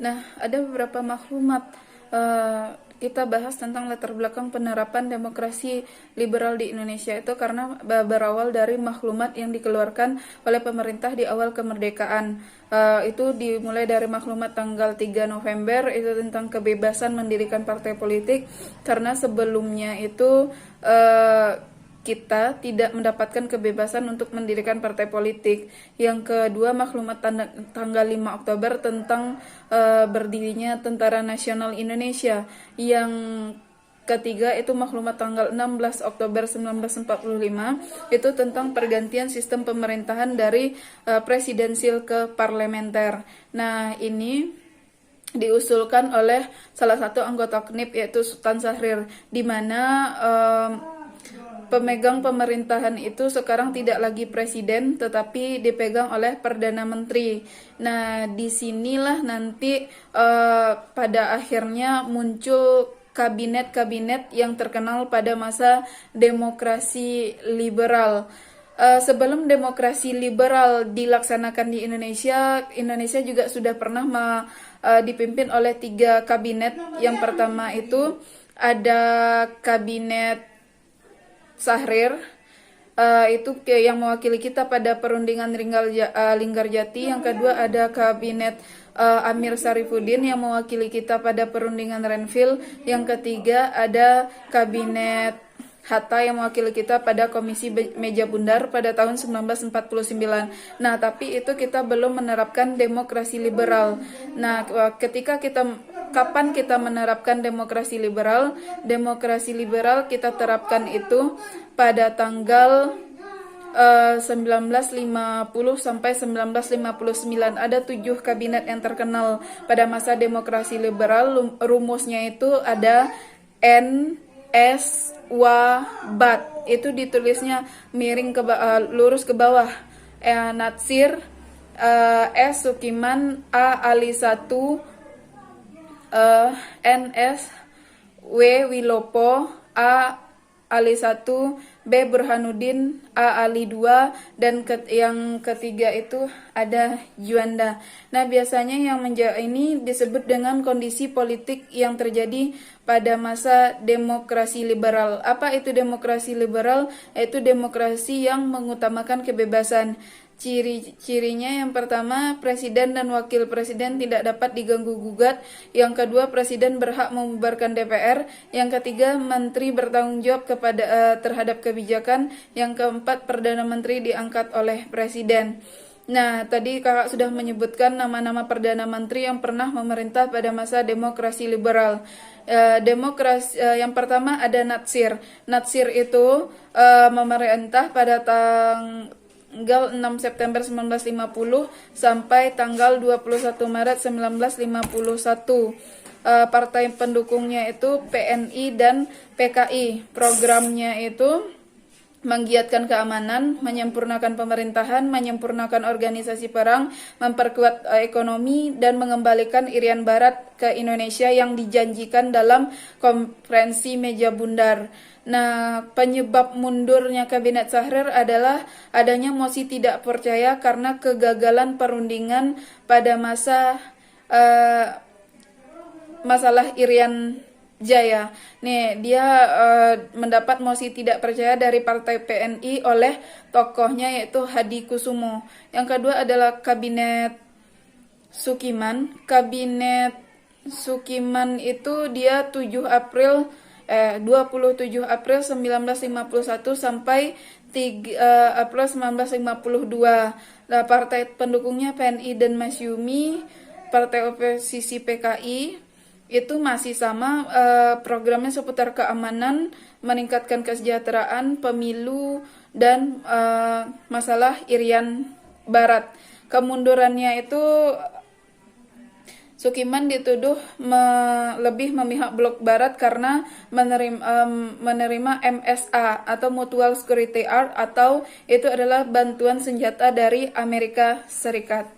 Nah, ada beberapa maklumat. Kita bahas tentang latar belakang penerapan demokrasi liberal di Indonesia itu karena berawal dari maklumat yang dikeluarkan oleh pemerintah di awal kemerdekaan. Itu dimulai dari maklumat tanggal 3 November itu tentang kebebasan mendirikan partai politik, karena sebelumnya itu kita tidak mendapatkan kebebasan untuk mendirikan partai politik. Yang kedua, maklumat tanggal 5 Oktober tentang berdirinya Tentara Nasional Indonesia. Yang ketiga itu maklumat tanggal 16 Oktober 1945 itu tentang pergantian sistem pemerintahan dari presidensil ke parlementer. Nah, ini diusulkan oleh salah satu anggota KNIP yaitu Sultan Syahrir, di mana pemegang pemerintahan itu sekarang tidak lagi presiden tetapi dipegang oleh perdana menteri. Nah, disinilah nanti pada akhirnya muncul kabinet-kabinet yang terkenal pada masa demokrasi liberal. Sebelum demokrasi liberal dilaksanakan di Indonesia, Indonesia juga sudah pernah dipimpin oleh 3 kabinet. Yang pertama itu ada kabinet Syahrir, itu yang mewakili kita pada perundingan Linggarjati. Yang kedua ada kabinet Amir Syarifuddin yang mewakili kita pada perundingan Renville. Yang ketiga ada kabinet Hatta yang mewakili kita pada Komisi Meja Bundar pada tahun 1949. Nah, tapi itu kita belum menerapkan demokrasi liberal. Nah, kapan kita menerapkan demokrasi liberal? Demokrasi liberal kita terapkan itu pada tanggal 1950 sampai 1959. Ada 7 kabinet yang terkenal pada masa demokrasi liberal. Rumusnya itu ada NS-WA-BAT. Itu ditulisnya miring lurus ke bawah. Natsir, S. Sukiman, A. Ali 1, NS W. Wilopo, A. Ali 1, B. Burhanuddin, A. Ali 2, dan yang ketiga itu ada Juanda. Nah, biasanya yang ini disebut dengan kondisi politik yang terjadi pada masa demokrasi liberal. Apa itu demokrasi liberal? Yaitu demokrasi yang mengutamakan kebebasan. Ciri-cirinya yang pertama, presiden dan wakil presiden tidak dapat diganggu-gugat. Yang kedua, presiden berhak membubarkan DPR. Yang ketiga, menteri bertanggung jawab terhadap kebijakan. Yang keempat, perdana menteri diangkat oleh presiden. Nah, tadi kakak sudah menyebutkan nama-nama perdana menteri yang pernah memerintah pada masa demokrasi liberal. Yang pertama ada Natsir. Natsir itu memerintah pada tanggal 6 September 1950 sampai tanggal 21 Maret 1951. Partai pendukungnya itu PNI dan PKI. Programnya itu menggiatkan keamanan, menyempurnakan pemerintahan, menyempurnakan organisasi perang, memperkuat ekonomi, dan mengembalikan Irian Barat ke Indonesia yang dijanjikan dalam konferensi Meja Bundar. Nah, penyebab mundurnya kabinet Syahrir adalah adanya mosi tidak percaya karena kegagalan perundingan pada masalah Irian Jaya. Nih, dia mendapat mosi tidak percaya dari partai PNI oleh tokohnya yaitu Hadi Kusumo. Yang kedua adalah kabinet Sukiman. Kabinet Sukiman itu dia 27 April 1951 sampai 3 April 1952. Nah, partai pendukungnya PNI dan Masyumi. Partai oposisi PKI itu masih sama, programnya seputar keamanan, meningkatkan kesejahteraan, pemilu, dan masalah Irian Barat. Kemundurannya itu Sukiman dituduh lebih memihak blok barat karena menerima MSA atau Mutual Security Act, atau itu adalah bantuan senjata dari Amerika Serikat.